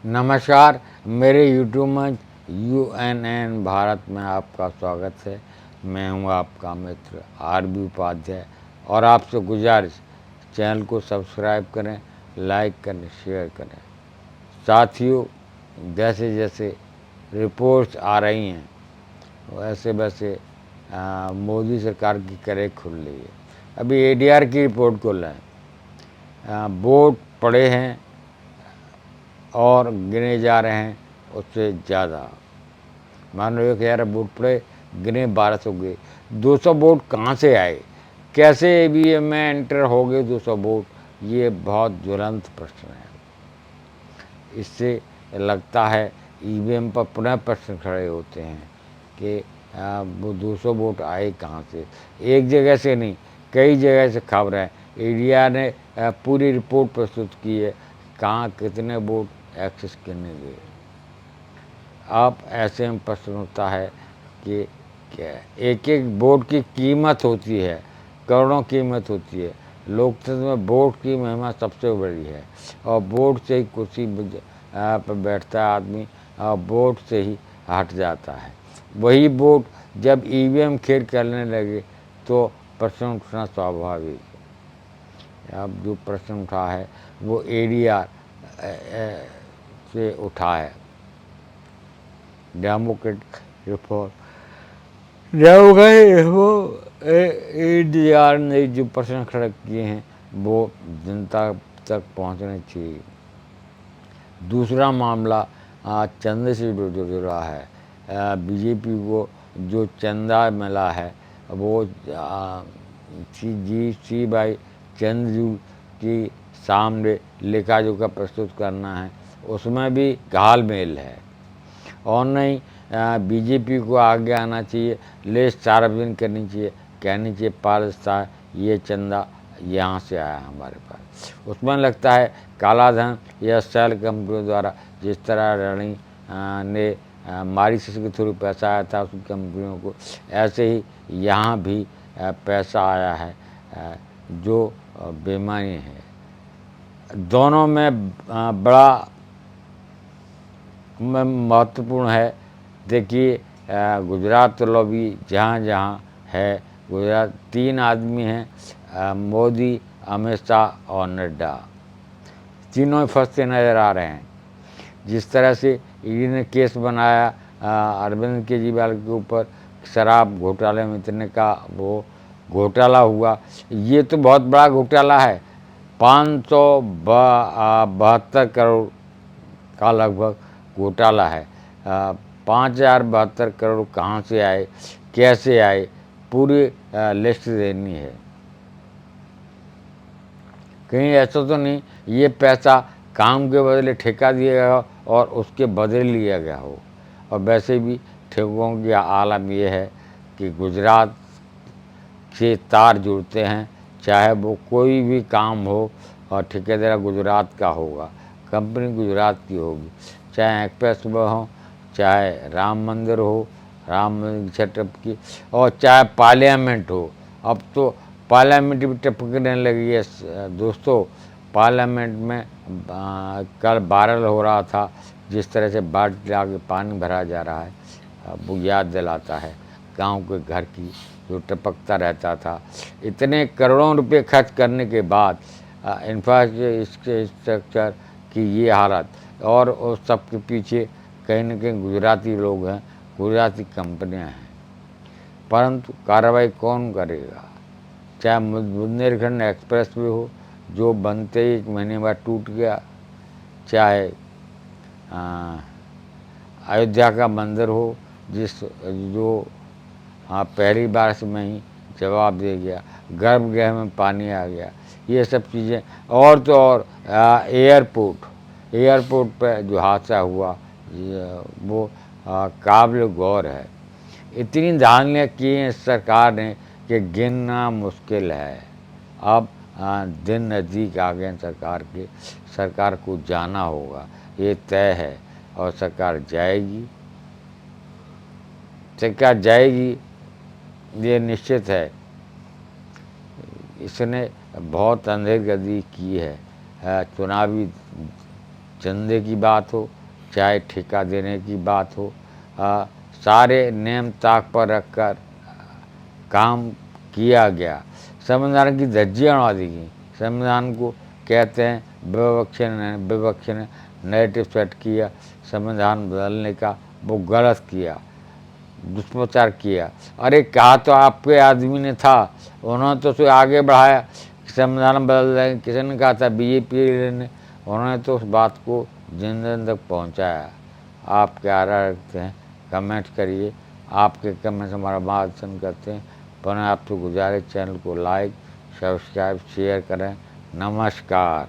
नमस्कार, मेरे यूट्यूब में UNN भारत में आपका स्वागत है। मैं हूं आपका मित्र RB उपाध्याय और आपसे गुजारिश चैनल को सब्सक्राइब करें, लाइक करें, शेयर करें। साथियों, जैसे जैसे रिपोर्ट्स आ रही हैं वैसे वैसे मोदी सरकार की करें खुल रही है। अभी ADR की रिपोर्ट को लें, वोट पड़े हैं और गिने जा रहे हैं उससे ज़्यादा। मान लो 1000 वोट पड़े, गिने 1200 गए। 200 वोट कहाँ से आए, कैसे EVM में एंटर हो गए 200 वोट, ये बहुत ज्वलंत प्रश्न है। इससे लगता है EVM पर पुनः प्रश्न खड़े होते हैं कि वो 200 वोट आए कहाँ से। एक जगह से नहीं, कई जगह से खबरें ADR ने पूरी रिपोर्ट प्रस्तुत की है, कहाँ कितने वोट एक्सेस करने गए। अब ऐसे में प्रश्न उठता है कि एक एक वोट की कीमत होती है, करोड़ों कीमत होती है। लोकतंत्र में वोट की महिमा सबसे बड़ी है और वोट से ही कुर्सी पर बैठता है आदमी और वोट से ही हट जाता है। वही वोट जब EVM खेल करने लगे तो प्रश्न उठना स्वाभाविक है। अब जो प्रश्न उठा है वो ADR से उठा है, डेमोक्रेटिक रिफॉर्म। ADR ने जो प्रश्न खड़े किए हैं वो जनता तक पहुंचने चाहिए। दूसरा मामला चंदे से जुड़ा है। BJP को जो चंदा मिला है वो जी भाई चंद्रजू की सामने लेखा जोखा प्रस्तुत करना है, उसमें भी घालमेल है। और नहीं, BJP को आगे आना चाहिए, लिस्ट सार्वजनिक करनी चाहिए, कहनी चाहिए पारदर्शिता, ये चंदा यहाँ से आया हमारे पास। उसमें लगता है काला धन या सेल कंपनियों द्वारा जिस तरह रानी ने मॉरिशस के थ्रू पैसा आया था उस कंपनियों को, ऐसे ही यहाँ भी पैसा आया है जो बेईमानी है। दोनों में बड़ा महत्वपूर्ण है। देखिए, गुजरात लॉबी जहाँ जहाँ है, गुजरात 3 आदमी हैं, मोदी, अमित शाह और नड्डा, तीनों फंसते नज़र आ रहे हैं। जिस तरह से ED ने केस बनाया अरविंद केजरीवाल के ऊपर, शराब घोटाले में इतने का वो घोटाला हुआ, ये तो बहुत बड़ा घोटाला है। 572 करोड़ का लगभग घोटाला है। 5072 करोड़ कहाँ से आए, कैसे आए, पूरी लिस्ट देनी है। कहीं ऐसा तो नहीं ये पैसा काम के बदले ठेका दिया गया और उसके बदले लिया गया हो। और वैसे भी ठेकों की आलम यह है कि गुजरात से तार जुड़ते हैं, चाहे वो कोई भी काम हो और ठेकेदार गुजरात का होगा, कंपनी गुजरात की होगी। चाहे एक्सप्रेस वे हो, चाहे राम मंदिर हो, राम मंदिर सेटअप की, और चाहे पार्लियामेंट हो। अब तो पार्लियामेंट भी टपकने लगी है दोस्तों। पार्लियामेंट में कल वायरल हो रहा था, जिस तरह से बाल्टी आगे पानी भरा जा रहा है, वो याद दिलाता है गांव के घर की जो टपकता रहता था। इतने करोड़ों रुपए खर्च करने के बाद इंफ्रास्ट्रक्चर की ये हालत, और उस सब के पीछे कहीं न कहीं गुजराती लोग हैं, गुजराती कंपनियां हैं। परंतु कार्रवाई कौन करेगा? चाहे बुंदेलखंड एक्सप्रेस वे हो जो बनते ही 1 महीने बाद टूट गया, चाहे अयोध्या का मंदिर हो जो पहली बार से में ही जवाब दे गया, गर्भगृह में पानी आ गया, ये सब चीज़ें। और तो और एयरपोर्ट पर जो हादसा हुआ वो काबिल गौर है। इतनी धांधलियाँ की हैं सरकार ने कि गिनना मुश्किल है। अब दिन नज़दीक आ गए सरकार को जाना होगा, ये तय है। और सरकार जाएगी, ये निश्चित है। इसने बहुत अंधेरगर्दी की है चुनावी चंदे की बात हो, चाहे ठेका देने की बात हो, सारे नेम ताक पर रखकर काम किया गया। संविधान की धज्जियाँ उड़ा दी गई। संविधान को कहते हैं विपक्ष ने नैरेटिव सेट किया, संविधान बदलने का वो गलत किया, दुष्प्रचार किया। अरे कहा तो आपके आदमी ने था, उन्होंने तो उसे आगे बढ़ाया कि संविधान बदल देंगे। किसी ने कहा था? बीजेपी ने। उन्होंने तो उस बात को जन जन तक पहुँचाया। आप क्या राय रखते हैं? कमेंट करिए। आपके कमेंट हमारा मार्गदर्शन करते हैं। पुनः आपसे गुजारिश, चैनल को लाइक, सब्सक्राइब, शेयर करें। नमस्कार।